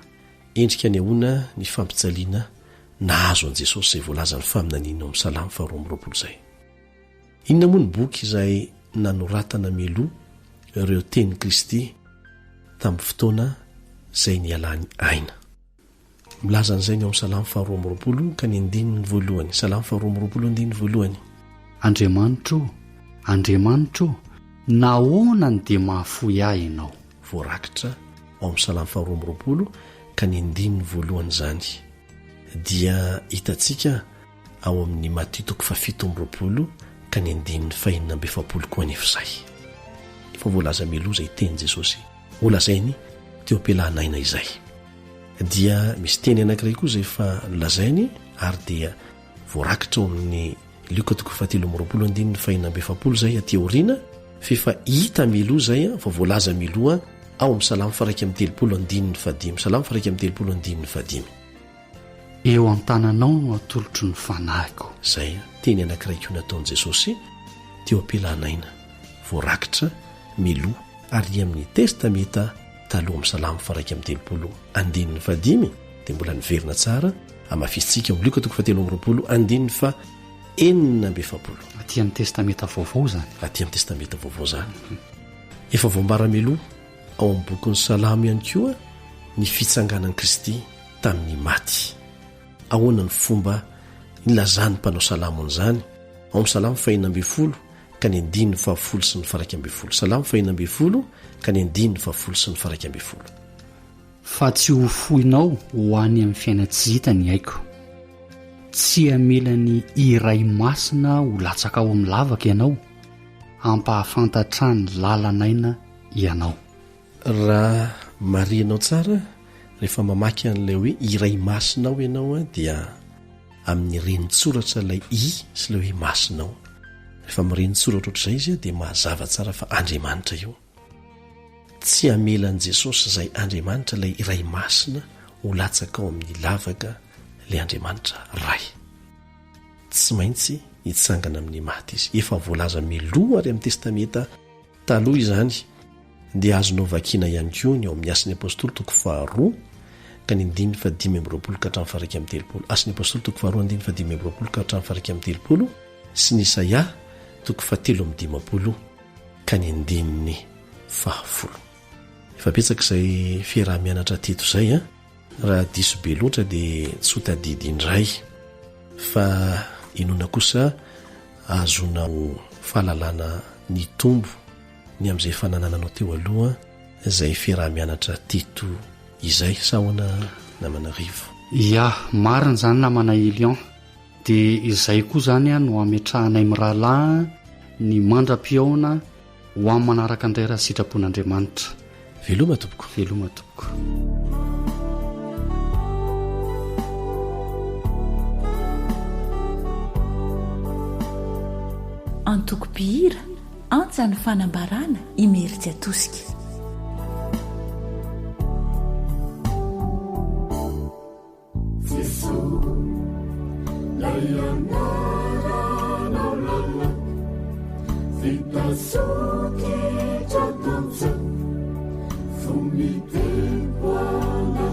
Endrika ny ahoana ny fampijaliana nahazo an' Jesosy izay voalazany faminaniana amin'ny Salamo 2:20 zay. Inona moa ny boky izay nanoratana mialoha ireo teny Kristy tamin'ny fotoana izay nialany aina. Milaza an'izay ny ao amin'ny Salamo 2:20 ka ny 1:1. Salamo 2:1. Andriamanitro, Andriamanitro, nahoana ny dia mahafoy ahy ianao. Voarakitra ao amin'ny Salamo 2:20 ka ny 1:1 zany dia hitantsika ao amin'ny Matio 7:20 ka ny 1:47 koa nefa izay. Fa voalaza miloza iteny Jesosy olazainy teo am-pialanaina izay. Dia misy teny anankiray koa izay efa nolazainy ary dia voarakitra ao amin'ny Luka 7:20 zay aty aoriana fa efa hita miloa zay fa voalaza miloa ao amin'ny Salamo 1:30 Salamo 1:30. Eo an-tananao no atolotro ny fanahiko. Zay teny anankiray koa nataon'i Jesosy teo am-pialanaina voarakitra miloa ary amin'ny testameta taloha amin'ny Salamo 1:30 dia mbola niverina tsara amafisitsika amin'ny Luka 7:20 Aty amin'ny testameta vaovao zany. Aty amin'ny testameta vaovao zany. Efa voambara miloa ao amin'ny bokin'ny Salamo ihany koa ny fitsanganan'i Kristy tamin'ny maty. Ahoana ny fomba nilazany mpanao salamo an'izany ao amin'ny Salamo 1:20 ka ny 1:10 sy ny 1:11. Salamo 1:20 ka ny 1:10 sy ny 1:11. Fa tsy ho foinao ho any amin'ny fiaina-tsy hita ny haiko. Tsy amela ny iray masina ho latsaka ao amin'ny lavaka ianao, ampahafantatra ny lalanaina ianao. Raha marianao tsara rehefa mamaky an'ilay hoe iray masinao ianao dia amin'ny renitsoratra ilay sy ilay hoe masinao. Rehefa mirenitsoratra ohatr'izay izy dia mahazava tsara fa Andriamanitra io. Tsy amelan'i Jesosy izay Andriamanitra ilay iray masina ho latsaka ao amin'ny lavaka ilay Andriamanitra ray. Tsy maintsy hitsangana amin'ny maty izy. Efa voalaza miloa ary amin'ny testameta taloha izany dia azonao vakiana ihany koa ny ao amin'ny Asin'ny Apôstôly 2 ka ny 5:20 ka hatramin'ny 1:30. Asin'ny Apôstôly 2 ka hatramin'ny 1:30 sy ny Isaia 7:50 ka ny 10:10. Efa betsaka izay fiaraha-mianatra teto izay raha diso be loatra dia tsy ho tadidy indray fa inona kosa azonao fahalalana ny tombo ny amin'izay fananananao teo aloha izay fiaraha-mianatra teto izay sahoana namana rivo. Ya, marina zany namana Elion. Dia izay koa zany no ametrahanay mirahalahy ny mandra-piaona ho amin'ny manaraka indray raha sitrapon'Andriamanitra. Veloma tompoko. Veloma tompoko. Antoko-pihira antsa ny fanambarana imeritsy atosika. Fumi tempo alla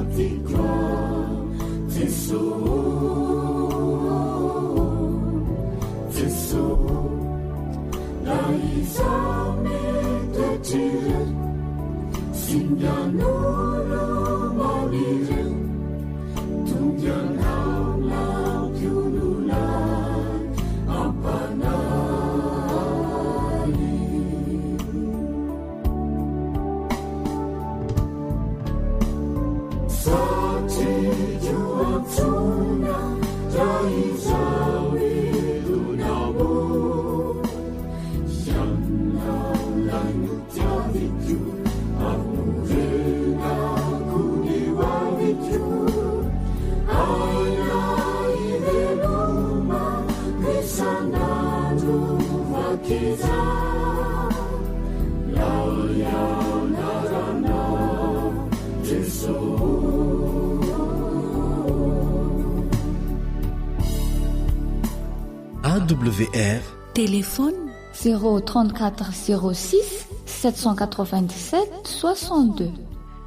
AWR téléphone 034 06 797 62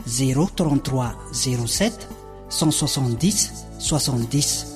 033 07 170 70.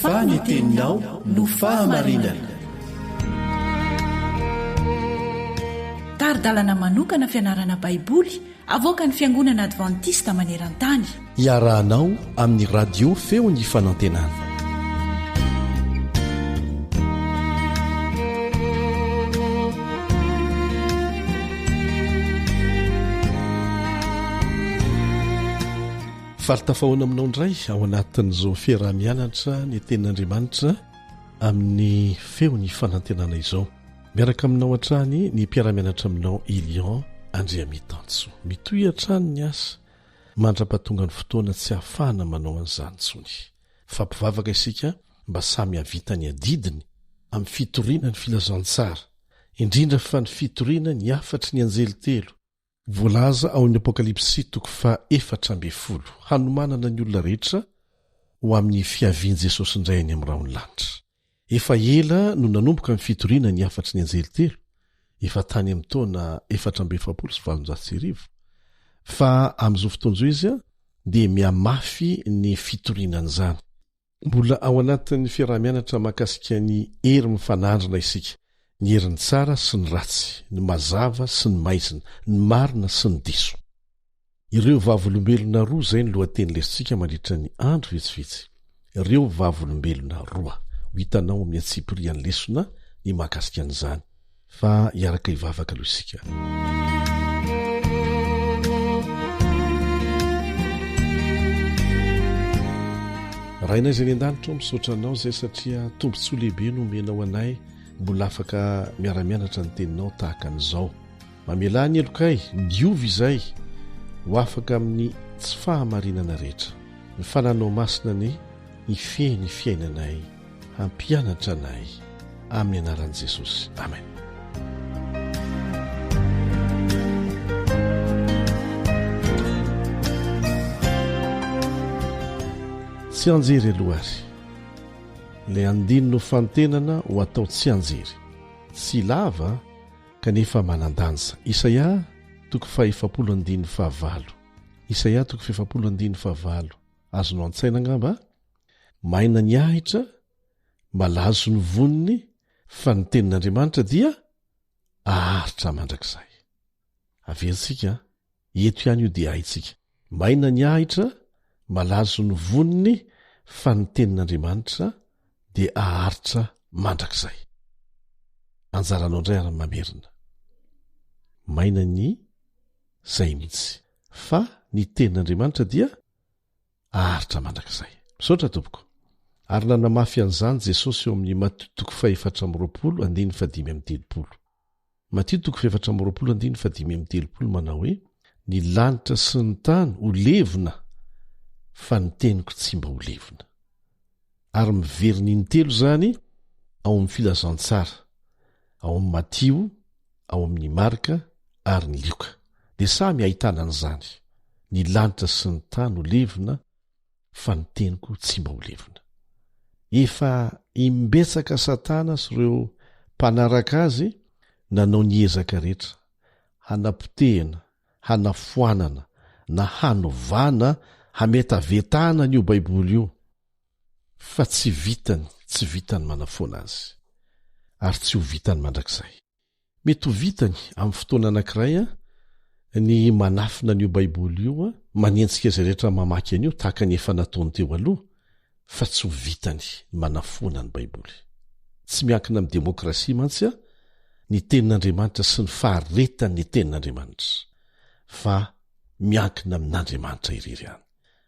Faniteninao no fahamarinana. Taridalana manokana fianarana baiboly avoaka ny Fiangonana Adventista maneran-tany. Iarahanao amin'ny radio feo ny fanantenana. Faltafahoana aminao indray ao anatin'izao fiarah-mianatra ny tenin'Andriamanitra amin'ny feo ny fanantenana izao. Miaraka aminao hatrany ny mpiara-mianatra aminao Ilion Andriamitanso. Mitohy hatrany ny asa mandra-pahatonga ny fotoana tsy hahafahana manao an'izany intsony. Fampivavaka isika mba samy havita ny adidiny amin'ny fitoriana ny filazantsara, indrindra fa ny fitoriana ny afatry ny anjely telo. Voalaza ao amin'ny Apokalipsy 4:10 hanomanana ny olona rehetra ho amin'ny fiavian Jesosy indray any amin'ny raony lanitra. Efa ela no nanomboka ny fitoriana ny afatry ny anjely telo, efa tany amin'ny taona 470 fa amin'izao fotoan'izao izy dia miamafy ny fitorianan'izany. Mbola ao anatin'ny fiarah-mianatra mahakasika ny hery mifanandrina isika, ny herin'ny tsara sy ny ratsy, ny mazava sy ny maizina, ny marina sy ny diso. Ireo vavolombelona roa izay ny lohateny lesintsika mandritra ny andro vitsivitsy. Ireo vavolombelona roa ho hitanao amin'ny atsipirian'ny lesona ny mahakasika an'izany. Fa hiaraka hivavaka aloha isika. rainay izay ny an-danitra misaotra anao izay satria tombontsoa lehibe no menao anay mbola afaka miara-mianatra ny teninao tahaka an'izao. Mamela ny elokay miovy izay ho afaka amin'ny tsy fahamarinana rehetra, ny fananao masina ny ifeny fiainanay, hampianatra anay amin'ny anaran'i Jesosy. Amen. Tsy anjery aloha ary, ilay andiny no fantenana ho atao tsy anjery, tsy lava kanefa manandanja. Isaia 7:15. Isaia 7:15. Azonao an-tsaina angamba? Maina ny ahitra, malazo ny voniny, fa ny tenin'Andriamanitra dia aharitra mandrakizay. Averintsika, eto ihany io dia haitsika. Maina ny ahitra, malazo ny voniny, fa ny tenin'Andriamanitra dia aharitra mandrakizay. Anjaranao indray ary mamerina. Maina ny zay mihitsy, fa ny tenin'Andriamanitra dia aharitra mandrakizay. Misaotra tompoko. Ary nanamafy an'izany Jesosy eo amin'ny Matio 4:4-5:30. Matio 4:4-5:30 manao hoe: ny lanitra sy ny tany ho levona, fa ny teniko tsy mba ho levona. Ary miveriny intelo zany ao amin'ny filazantsara, ao amin'ny Matio, ao amin'ny Marka ary ny Lioka. Dia samy ahitana an'izany. Ny lanitra sy ny tany ho levona, fa ny teniko tsy mba ho levona. Efa imbetsaka Satana sy ireo mpanaraka azy nanao ny ezaka rehetra, hanapotehana, hanafoanana, na hanovana, hametavetana n'io Baiboly io, fa tsy vitany manafoana azy, ary tsy ho vitany mandrakizay. Mety ho vitany amin'ny fotoana anankiray ny manafina n'io Baiboly io, manentsika izay rehetra mamaky an'io tahaka ny efa nataony teo aloha, fa tsy ho vitany manafoana ny Baiboly. Tsy miankina amin'ny demokrasia mantsy ny tenin'Andriamanitra sy ny faharetan'ny tenin'Andriamanitra, fa miankina amin'Andriamanitra irery ihany.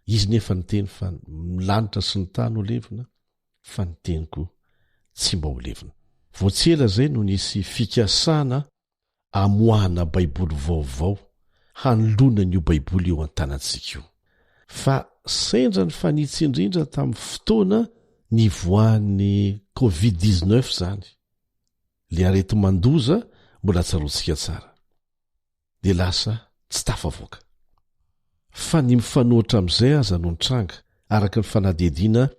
Izy nefa ny teny fa milanitra sy ny tany ho levona, fa ny teniko tsy mba ho levona. Voatsela zay no nisy fikasana amoahana Baiboly vaovao, hanolona n'io Baiboly eo an-tanantsika io. Fa sendra ny fanitsy indrindra tamin'ny fotoana ny voan'ny Covid-19 zany, le arety mandoza mbola tsaroantsika tsara, dia lasa tsy tafavoaka. Fa ny mifanohitra amin'izay aza no nitranga araka ny fanadihadiana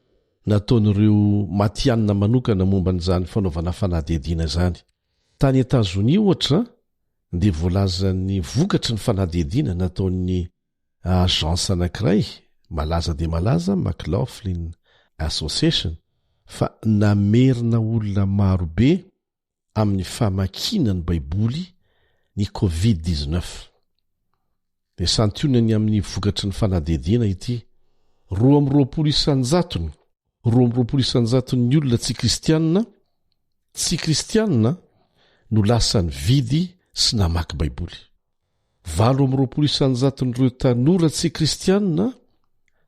nataon'ireo matianina manokana momba n'izany fanaovana fanadihadiana izany. Tany Etazonia ohatra dia voalaza ny vokatry ny fanadihadiana nataon'ny agence anankiray malaza dia malaza, McLaughlin Association, fa namerina olona marobe amin'ny famakinany Baiboly ny Covid-19. Dia santionany amin'ny vokatry ny fanadihadiana ity, 220,000 ny olona tsy kristianina no lasa ny vidy sy namaky Baiboly. 20,000 n'ireo tanora tsy kristianina,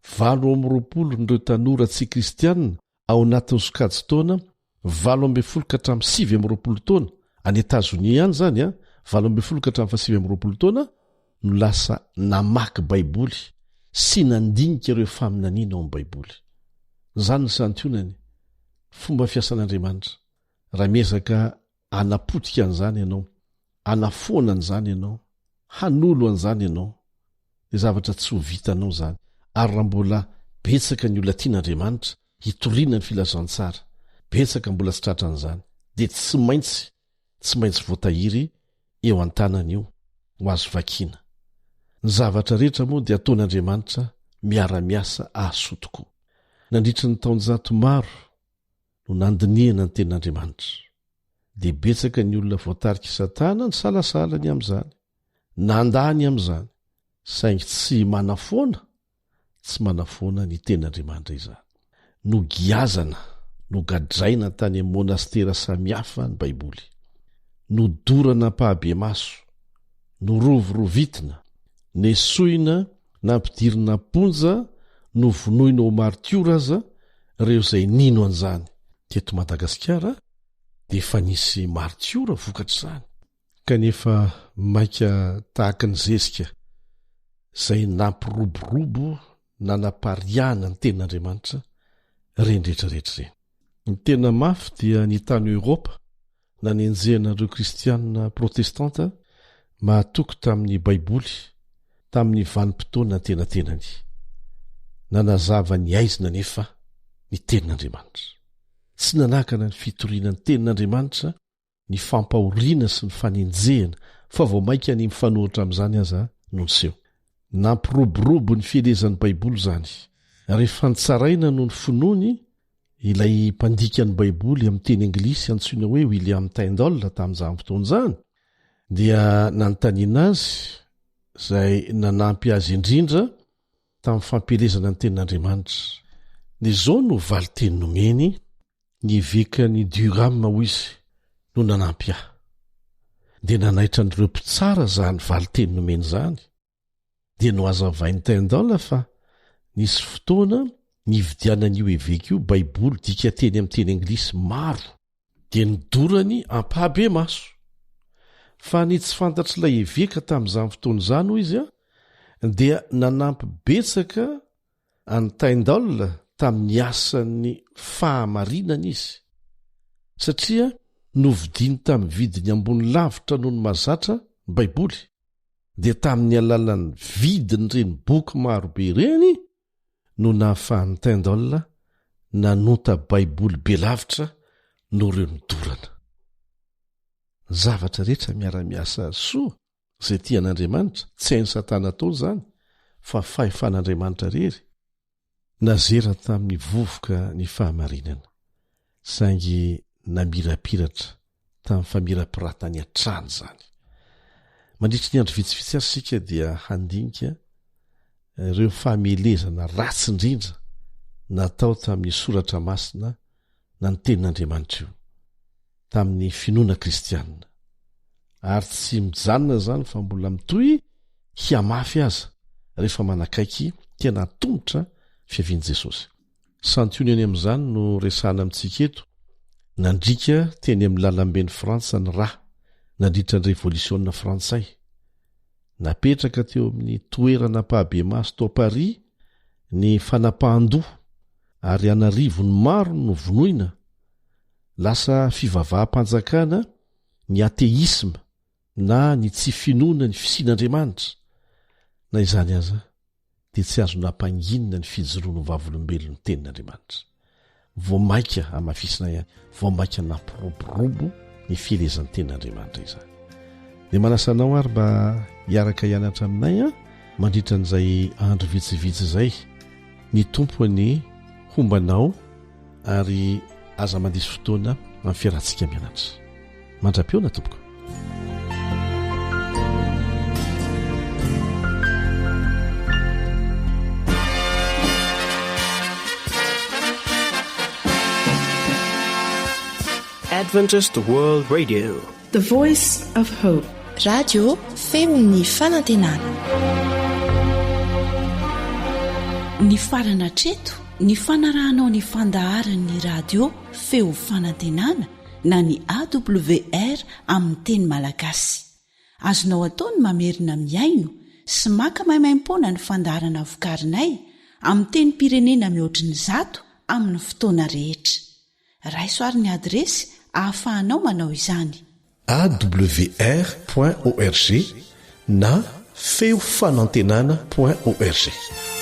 20,000 n'ireo tanora tsy kristianina ao anatin'ny sokajy taona 12-20 taona any Etazonia ihany zany 12-20 taona no lasa namaky Baiboly sy nandinika ireo faminaniana ao amin'ny Baiboly. Zany ny santionany, fomba fiasan'Andriamanitra. Raha miezaka anapotika an'izany ianao, anafoana an'izany ianao, hanolo an'izany ianao, dia zavatra tsy ho vitanao zany. Ary raha mbola betsaka ny olona tian'Andriamanitra hitoriana ny filazantsara, betsaka mbola tsy tratra an'izany, dia tsy maintsy voatahiry eo an-tanany io ho azo vakiana. Ny zavatra rehetra moa dia ataon'Andriamanitra miara-miasa ahasoa tokoa. Nandritry ny taonjato maro no nandiniana ny tenin'Andriamanitra, dia betsaka ny olona voatarika Satana ny salasalany amin'izany, nandany amin'izany, saingy tsy manafoana ny tenin'Andriamanitra izany. No giazana, no gadraina tany amin'ny monastera samihafa ny Baiboly, no dorana mpahabe maso, no rovorovitina, nesoina na ampidirina ponja, no vonoina ho martiora aza reo izay nino an'izany teto Madagasikara dia efa nisy martiora vokatra izany kanefa maika tahaka ny zezika izay nampiroborobo nanapariana ny tenin'Andriamanitra rendretrarehetra ireny. Ny tena mafy dia ny tany Eoropa na ny enjehanareo kristianina protestanta mahatoky tamin'ny baiboly tamin'ny vanim-potoana tenatenany nanazava ny aizina nefa ny tenin'Andriamanitra tsy nanakana ny fitoriana ny tenin'Andriamanitra ny fampahoriana sy ny fanenjehana fa vao maika ny mifanohitra amin'izany aza no niseho nampiroborobo ny fielezan'ny baiboly zany rehefa nitsaraina no ny finoany ilay mpandika ny baiboly amin'ny teny anglisy antsoina hoe William Tyndall tamin'izany fotoana izany dia nanontaniana azy izay nanampy azy indrindra tamin'ny fampielezana ny tenin'Andriamanitra dia izao no valiteny nomeny ny veka ny Durham hoy izy no nanampy ahy dia nanaitra n'ireo mpitsara zany valiteny nomeny izany dia no hazavain'ny Tyndall fa nisy fotoana nividianan'io eveka io baiboly dika teny amin'ny teny anglisy maro dia nidorany ampabe maso fa ny tsy fantatr'ilay eveka tamin'izany fotoana izany hoy izy dia nanampy betsaka any Tyndall tamin'ny asan'ny fahamarinana izy satria novidiny tamin'ny vidiny ambony lavitra noho ny mazatra ny baiboly dia tamin'ny alalan'ny vidiny reny boky marobe ireny no nahafahan'ny Tyndall nanota baiboly be lavitra no ireo nidorana. Zavatra rehetra miara-miasa soa izay tian'Andriamanitra tsy hainy Satana atao izany fa fahefan'Andriamanitra rery nazera tamin'ny vovoka ny fahamarinana saingy namirapiratra tamin'ny famirapiratany hatrany izany. Mandritry ny andro vitsivitsy ary sika dia handinika ireo fahamelezana ratsy indrindra natao tamin'ny soratra masina na ny tenin'Andriamanitra io tamin'ny finoana kristianina ary tsy mijanona izany fa mbola mitohy hiamafy aza rehefa manakaiky tena tongotra fiavian'i Jesosy. Santiony any amin'izany no resahana amintsika eto nandrika teny amin'ny lalamben'ny Frantsa ny rà nandritra ny revolisiona frantsay napetraka teo amin'ny toerana pahabe maso tao Paris ny fanapahan-doha ary anarivony maro no vonoina lasa fivavaha-panjakana ny ateisma na ny tsy finoana ny fisian'Andriamanitra na izany aza dia tsy azo nampanginina ny fijoroano vavolombelon'ny tenin'Andriamanitra vao maika amafisina ihany vao maika nampiroborobo ny fielezan'ny tenin'Andriamanitra izany. Dia manasanao ary mba hiaraka hianatra aminay mandritra n'izay andro vitsivitsy izay ny tompony hombanao ary aza mandisy fotoana amin'ny fiarantsika mianatra. Mandra-peona tompoko. Adventist World Radio, the voice of hope. Radio femon'ny fanantenana. Ny farana treto ny fanarahanao ny fandaharan'ny radio feo fanantenana na ny AWR amin'ny teny malagasy. Azonao ataony mamerina miaino sy maka maimaimpoana ny fandaharana vokarinay amin'ny teny pirenena mihoatriny 100 amin'ny fotoana rehetra. Raisoaryn'ny adresy ahafahanao manao izany. awr.org na feofanantenana.org.